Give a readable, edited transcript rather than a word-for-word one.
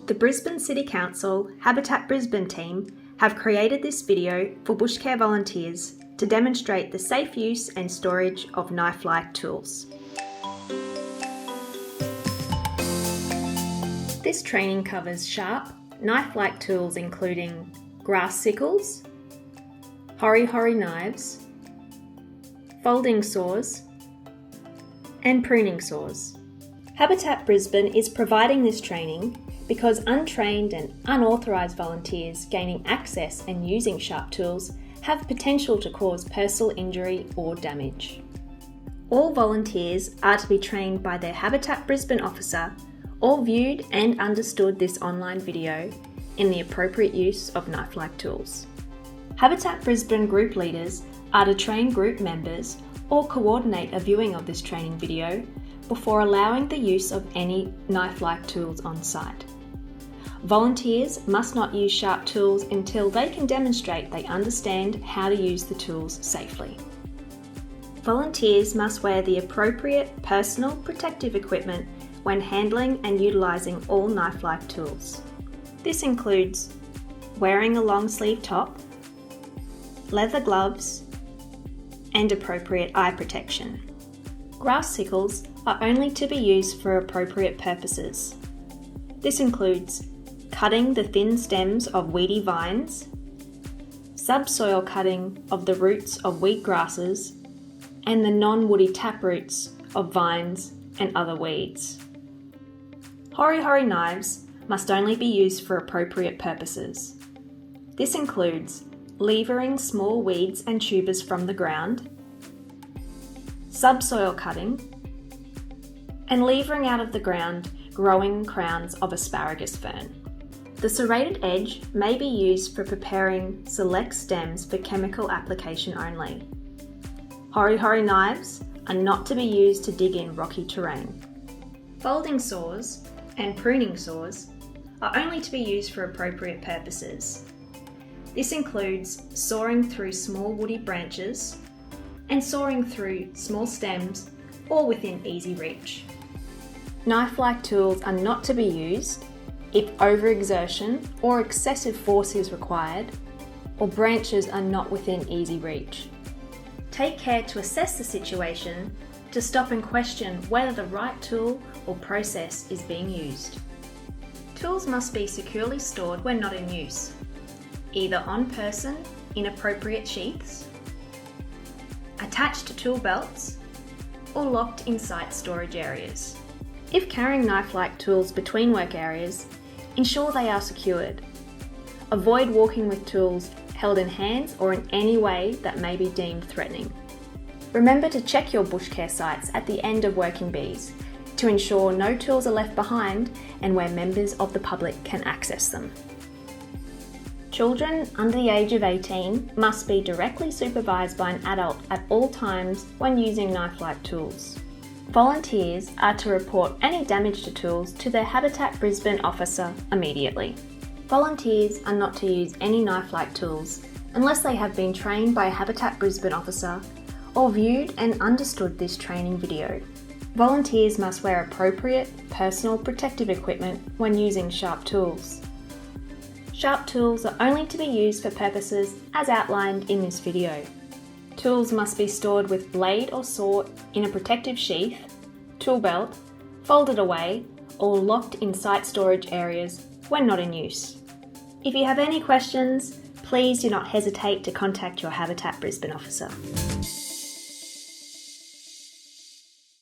The Brisbane City Council Habitat Brisbane team have created this video for bushcare volunteers to demonstrate the safe use and storage of knife-like tools. This training covers sharp, knife-like tools including grass sickles, hori-hori knives, folding saws, and pruning saws. Habitat Brisbane is providing this training because untrained and unauthorised volunteers gaining access and using sharp tools have potential to cause personal injury or damage. All volunteers are to be trained by their Habitat Brisbane officer or viewed and understood this online video in the appropriate use of knife-like tools. Habitat Brisbane group leaders are to train group members or coordinate a viewing of this training video before allowing the use of any knife-like tools on site. Volunteers must not use sharp tools until they can demonstrate they understand how to use the tools safely. Volunteers must wear the appropriate personal protective equipment when handling and utilising all knife-like tools. This includes wearing a long sleeve top, leather gloves, and appropriate eye protection. Grass sickles are only to be used for appropriate purposes. This includes cutting the thin stems of weedy vines, subsoil cutting of the roots of wheatgrasses, and the non-woody taproots of vines and other weeds. Hori-hori knives must only be used for appropriate purposes. This includes levering small weeds and tubers from the ground, subsoil cutting, and levering out of the ground growing crowns of asparagus fern. The serrated edge may be used for preparing select stems for chemical application only. Hori-hori knives are not to be used to dig in rocky terrain. Folding saws and pruning saws are only to be used for appropriate purposes. This includes sawing through small woody branches and sawing through small stems or within easy reach. Knife-like tools are not to be used if overexertion or excessive force is required, or branches are not within easy reach. Take care to assess the situation to stop and question whether the right tool or process is being used. Tools must be securely stored when not in use, either on person in appropriate sheaths, attached to tool belts, or locked in site storage areas. If carrying knife-like tools between work areas, ensure they are secured. Avoid walking with tools held in hands or in any way that may be deemed threatening. Remember to check your bushcare sites at the end of working bees to ensure no tools are left behind and where members of the public can access them. Children under the age of 18 must be directly supervised by an adult at all times when using knife-like tools. Volunteers are to report any damage to tools to their Habitat Brisbane officer immediately. Volunteers are not to use any knife-like tools unless they have been trained by a Habitat Brisbane officer or viewed and understood this training video. Volunteers must wear appropriate personal protective equipment when using sharp tools. Sharp tools are only to be used for purposes as outlined in this video. Tools must be stored with blade or saw in a protective sheath, tool belt, folded away, or locked in site storage areas when not in use. If you have any questions, please do not hesitate to contact your Habitat Brisbane officer.